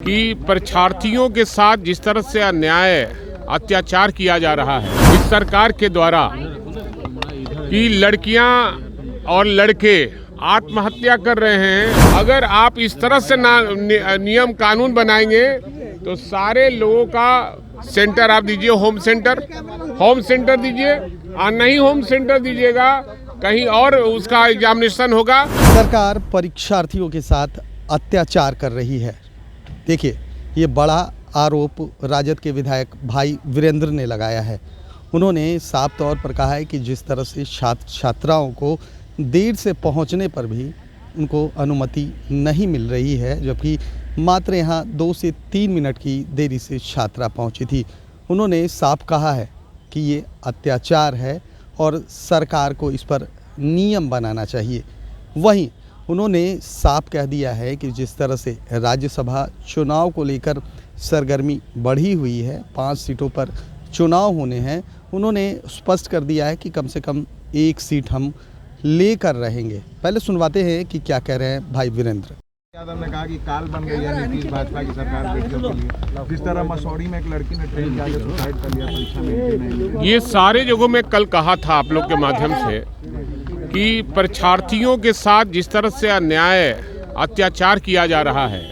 कि परीक्षार्थियों के साथ जिस तरह से अन्याय अत्याचार किया जा रहा है इस सरकार के द्वारा कि लड़कियां और लड़के आत्महत्या कर रहे हैं। अगर आप इस तरह से नियम कानून बनाएंगे तो सारे लोगों का सेंटर आप दीजिए, होम सेंटर दीजिए, और नहीं होम सेंटर दीजिएगा कहीं और उसका एग्जामिनेशन होगा। सरकार परीक्षार्थियों के साथ अत्याचार कर रही है। देखिए, ये बड़ा आरोप राजद के विधायक भाई वीरेंद्र ने लगाया है। उन्होंने साफ तौर पर कहा है कि जिस तरह से छात्राओं को देर से पहुंचने पर भी उनको अनुमति नहीं मिल रही है, जबकि मात्र यहाँ 2 से 3 मिनट की देरी से छात्रा पहुंची थी। उन्होंने साफ कहा है कि ये अत्याचार है और सरकार को इस पर नियम बनाना चाहिए। वहीं उन्होंने साफ कह दिया है कि जिस तरह से राज्यसभा चुनाव को लेकर सरगर्मी बढ़ी हुई है, 5 सीटों पर चुनाव होने हैं, उन्होंने स्पष्ट कर दिया है कि कम से कम 1 सीट हम लेकर रहेंगे। पहले सुनवाते हैं कि क्या कह रहे हैं भाई वीरेंद्र। यादव ने कहा कि काल बन गई है नीतीश भाजपा की सरकार बेटियों के लिए। जिस तरह मसौड़ी में एक लड़की ने ट्रेन के आगे सुसाइड कर लिया परीक्षा में, ये सारे जगहों में कल कहा था आप लोग के माध्यम से कि परीक्षार्थियों के साथ जिस तरह से अन्याय अत्याचार किया जा रहा है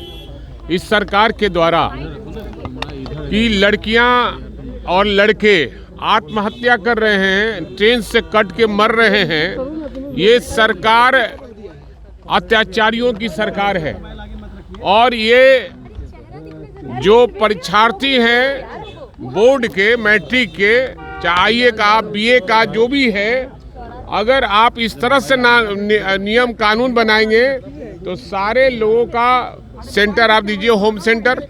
इस सरकार के द्वारा कि लड़कियां और लड़के आत्महत्या कर रहे हैं, ट्रेन से कट के मर रहे हैं, ये सरकार अत्याचारियों की सरकार है। और ये जो परीक्षार्थी हैं बोर्ड के, मैट्रिक के, चाहे का, बीए का, जो भी है, अगर आप इस तरह से नियम कानून बनाएंगे तो सारे लोगों का सेंटर आप दीजिए, होम सेंटर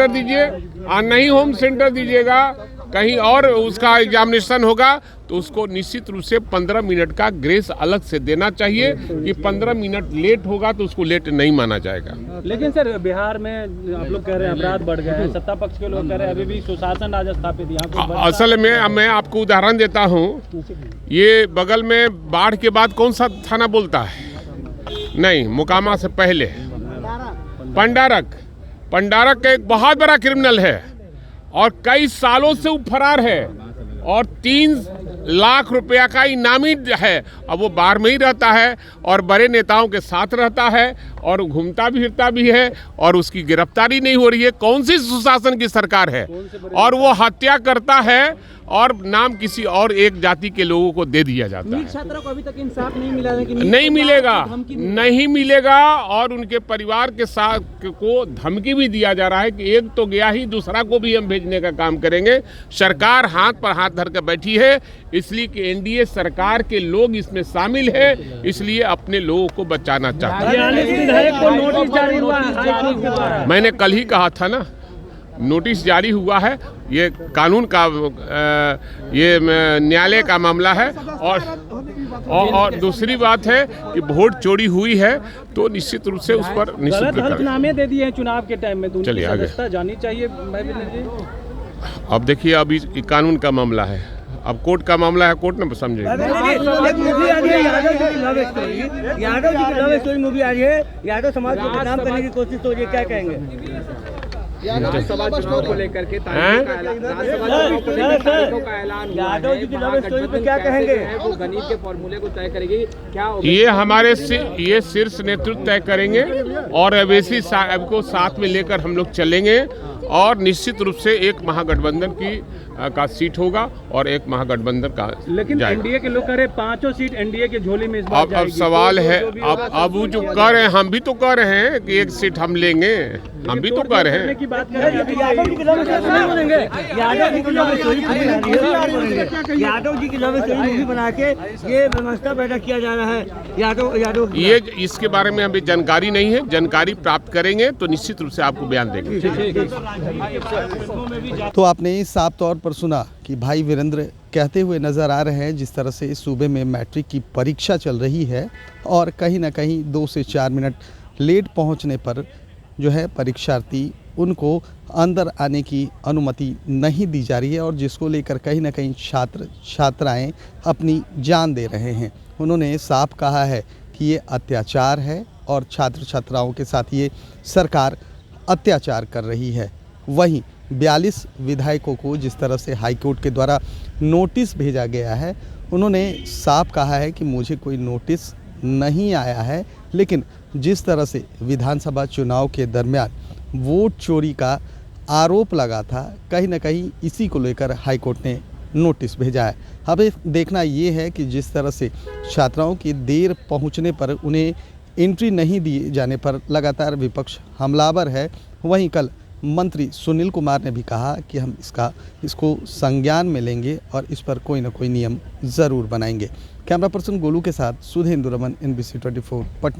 दीजिए, और नहीं होम सेंटर दीजिएगा कहीं और उसका एग्जामिनेशन होगा तो उसको निश्चित रूप से 15 मिनट का ग्रेस अलग से देना चाहिए कि 15 मिनट लेट होगा तो उसको लेट नहीं माना जाएगा। लेकिन सर, बिहार में आप लोग कह रहे हैं अपराध बढ़ गए हैं, सत्ता पक्ष के लोग कह रहे हैं अभी भी सुशासन राज स्थापित यहाँ। असल में मैं आपको उदाहरण देता हूँ, ये बगल में बाढ़ के बाद कौन सा थाना बोलता है? नहीं, मोकामा से पहले पंडारक एक बहुत बड़ा क्रिमिनल है और कई सालों से वो फरार है और 3 लाख रुपया का इनामी है। अब वो बाहर में ही रहता है और बड़े नेताओं के साथ रहता है और घूमता भी फिरता भी है और उसकी गिरफ्तारी नहीं हो रही है। कौन सी सुशासन की सरकार है? और वो हत्या करता है और नाम किसी और एक जाति के लोगों को दे दिया जाता है। छात्रों को अभी तक इंसाफ नहीं मिला है कि नहीं मिलेगा और उनके परिवार के साथ को धमकी भी दिया जा रहा है कि एक तो गया ही, दूसरा को भी हम भेजने का काम करेंगे। सरकार हाथ पर हाथ धर कर बैठी है, इसलिए कि एनडीए सरकार के लोग इसमें शामिल है, इसलिए अपने लोगों को बचाना चाहते हैं। मैंने कल ही कहा था ना, नोटिस जारी हुआ है, ये कानून का ये न्यायालय का मामला है। और दूसरी बात है कि वोट चोरी हुई है तो निश्चित रूप से उस पर निश्चित हलफनामे दे दिए हैं चुनाव के टाइम में। चलिए आगे जानी चाहिए। अब देखिए, अभी कानून का मामला है, अब कोर्ट का मामला है, कोर्ट ने समझेगा। यादव जी की लव स्टोरी मूवी आ रही है, यादव समाज को बदनाम करने की कोशिश हो रही है, क्या कहेंगे? राज्यसभा चुनाव को लेकर के यादव जी की लव स्टोरी पे क्या कहेंगे? वो गणित के फॉर्मूले को तय करेगी क्या? ये हमारे ये शीर्ष नेतृत्व तय करेंगे और अवैसी साहब को साथ में लेकर हम लोग चलेंगे और निश्चित रूप से एक महागठबंधन का सीट होगा और एक महागठबंधन का। लेकिन एनडीए के लोग कह रहे 5 सीट एनडीए के झोली में इस बार अब सवाल है, अब वो जो कह रहे हैं, हम भी तो कह रहे हैं कि 1 सीट हम लेंगे, हम भी तो कह रहे हैं। यादव जी की लव स्टोरी मूवी बना के ये व्यवस्था पैदा किया जा रहा है। यादव ये इसके बारे में अभी जानकारी नहीं है, जानकारी प्राप्त करेंगे तो निश्चित रूप से आपको बयान देंगे। तो आपने साफ तौर पर सुना कि भाई वीरेंद्र कहते हुए नज़र आ रहे हैं जिस तरह से इस सूबे में मैट्रिक की परीक्षा चल रही है और कहीं ना कहीं 2 से 4 मिनट लेट पहुंचने पर जो है परीक्षार्थी उनको अंदर आने की अनुमति नहीं दी जा रही है और जिसको लेकर कहीं ना कहीं छात्राएं अपनी जान दे रहे हैं। उन्होंने साफ कहा है कि ये अत्याचार है और छात्र छात्राओं के साथ ये सरकार अत्याचार कर रही है। वहीं 42 विधायकों को जिस तरह से हाईकोर्ट के द्वारा नोटिस भेजा गया है, उन्होंने साफ कहा है कि मुझे कोई नोटिस नहीं आया है, लेकिन जिस तरह से विधानसभा चुनाव के दरमियान वोट चोरी का आरोप लगा था, कहीं ना कहीं इसी को लेकर हाईकोर्ट ने नोटिस भेजा है। अब देखना ये है कि जिस तरह से छात्राओं की देर पहुंचने पर उन्हें एंट्री नहीं दिए जाने पर लगातार विपक्ष हमलावर है, वहीं कल मंत्री सुनील कुमार ने भी कहा कि हम इसको संज्ञान में लेंगे और इस पर कोई ना कोई नियम ज़रूर बनाएंगे। कैमरा पर्सन गोलू के साथ सुधेंद्र रमन, NBC 24 पटना।